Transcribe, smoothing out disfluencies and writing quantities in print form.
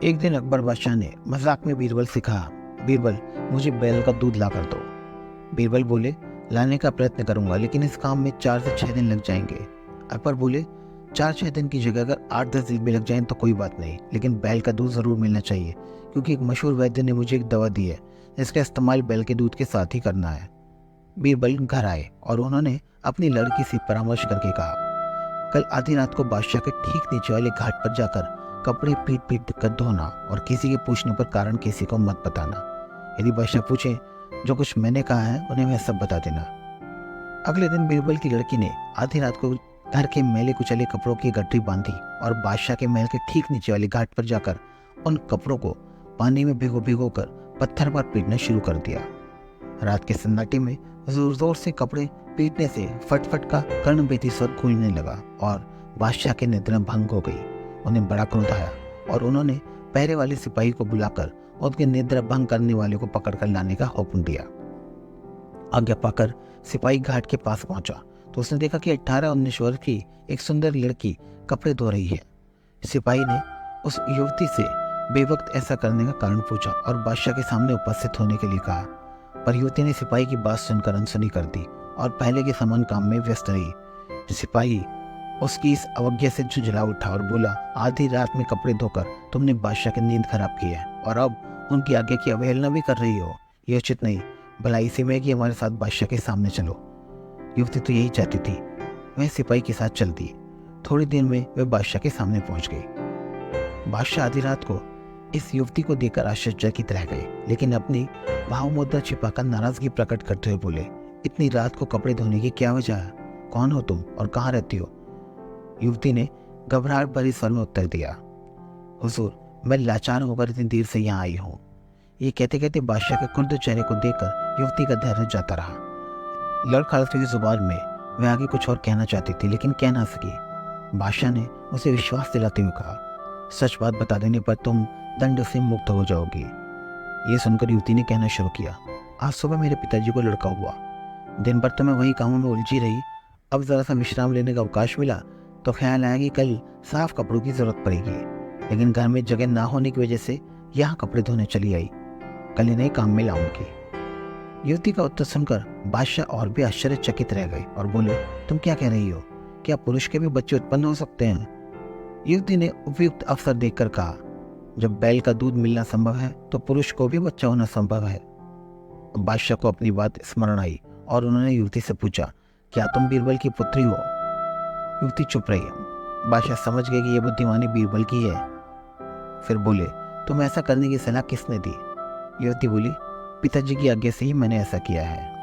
एक दिन अकबर बादशाह ने मजाक में बीरबल से कहा, बीरबल, मुझे बैल का दूध ला कर दो। बीरबल बोले, लाने का प्रयत्न करूंगा, लेकिन इस काम में 4 से 6 दिन लग जाएंगे। अकबर बोले, 4-6 दिन की जगह अगर 8-10 दिन भी लग जाए तो कोई बात नहीं, लेकिन बैल का दूध जरूर मिलना चाहिए, क्योंकि एक मशहूर वैद्य ने मुझे एक दवा दी है जिसका इस्तेमाल बैल के दूध के साथ ही करना है। बीरबल घर आए और उन्होंने अपनी लड़की से परामर्श करके कहा, कल आधी रात को बादशाह के ठीक नीचे वाले घाट पर जाकर कपड़े पीट पीट कर धोना और किसी के पूछने पर कारण किसी को मत बताना। यदि बादशाह पूछे, जो कुछ मैंने कहा है उन्हें मैं सब बता देना। अगले दिन बीरबल की लड़की ने आधी रात को घर के मैले कुचले कपड़ों की गठरी बांधी और बादशाह के महल के ठीक नीचे वाले घाट पर जाकर उन कपड़ों को पानी में भिगो भिगो कर पत्थर पर पीटना शुरू कर दिया। रात के सन्नाटे में जोर जोर से कपड़े पीटने से फटफट का कर्णबेती स्वर गूंजने लगा और बादशाह की निद्रा भंग हो गई। उन्हें बड़ा क्रोध आया और उन्होंने पहरे वाले सिपाही को बुलाकर उनके निद्रा भंग करने वाले को पकड़कर लाने का हुक्म दिया। आज्ञा पाकर सिपाही घाट के पास पहुंचा तो उसने देखा कि 18-19 वर्ष की एक सुंदर लड़की कपड़े धो रही है। सिपाही ने उस युवती से बेवक्त ऐसा करने का कारण पूछा और बादशाह के सामने उपस्थित होने के लिए कहा, पर युवती ने सिपाही की बात सुनकर अनसुनी कर दी और पहले के समान काम में व्यस्त रही। सिपाही उसकी इस अवज्ञा से झुंझला उठा और बोला, आधी रात में कपड़े धोकर तुमने बादशाह की नींद खराब की है और अब उनकी आज्ञा की अवहेलना भी कर रही हो। यह उचित नहीं। भला इसी में कि हमारे साथ बादशाह के सामने चलो। युवती तो यही चाहती थी। वह सिपाही के साथ चल दी। थोड़ी देर में वह बादशाह के सामने पहुंच गई। बादशाह आधी रात को इस युवती को देखकर आश्चर्यचकित रह गए, लेकिन अपनी भाव मुद्रा छिपाकर नाराजगी प्रकट करते हुए बोले, इतनी रात को कपड़े धोने की क्या वजह है? कौन हो तुम और कहाँ रहती हो? युवती ने घबराहट भरी स्वर में उत्तर दिया, हुजूर, मैं लाचार होकर इतनी देर से यहाँ आई हूँ। ये कहते कहते बादशाह के कुर्द चेहरे को देखकर युवती का धैर्य जाता रहा। लड़खड़ाती हुई जुबान में वह आगे कुछ और कहना चाहती थी, लेकिन कह ना सकी। बादशाह ने उसे विश्वास दिलाते हुए कहा, सच बात बता देने पर तुम दंड से मुक्त हो जाओगी। ये सुनकर युवती ने कहना शुरू किया, आज सुबह मेरे पिताजी को लड़का हुआ। दिन भर तो मैं वही कामों में उलझी रही। अब जरा सा विश्राम लेने का अवकाश मिला तो ख्याल आया कि कल साफ कपड़ों की जरूरत पड़ेगी, लेकिन घर में जगह ना होने की वजह से यहाँ कपड़े धोने चली आई। कल इन्हें काम में लाऊंगी। युवती का उत्तर सुनकर बादशाह और भी आश्चर्यचकित रह गए और बोले, तुम क्या कह रही हो? क्या पुरुष के भी बच्चे उत्पन्न हो सकते हैं? युवती ने उपयुक्त अवसर देखकर कहा, जब बैल का दूध मिलना संभव है तो पुरुष को भी बच्चा होना संभव है। बादशाह को अपनी बात स्मरण आई और उन्होंने युवती से पूछा, क्या तुम बीरबल की पुत्री हो? युवती चुप रही। बादशाह समझ गए कि यह बुद्धिमानी बीरबल की है। फिर बोले, तुम ऐसा करने की सलाह किसने दी? युवती बोली, पिताजी की आज्ञा से ही मैंने ऐसा किया है।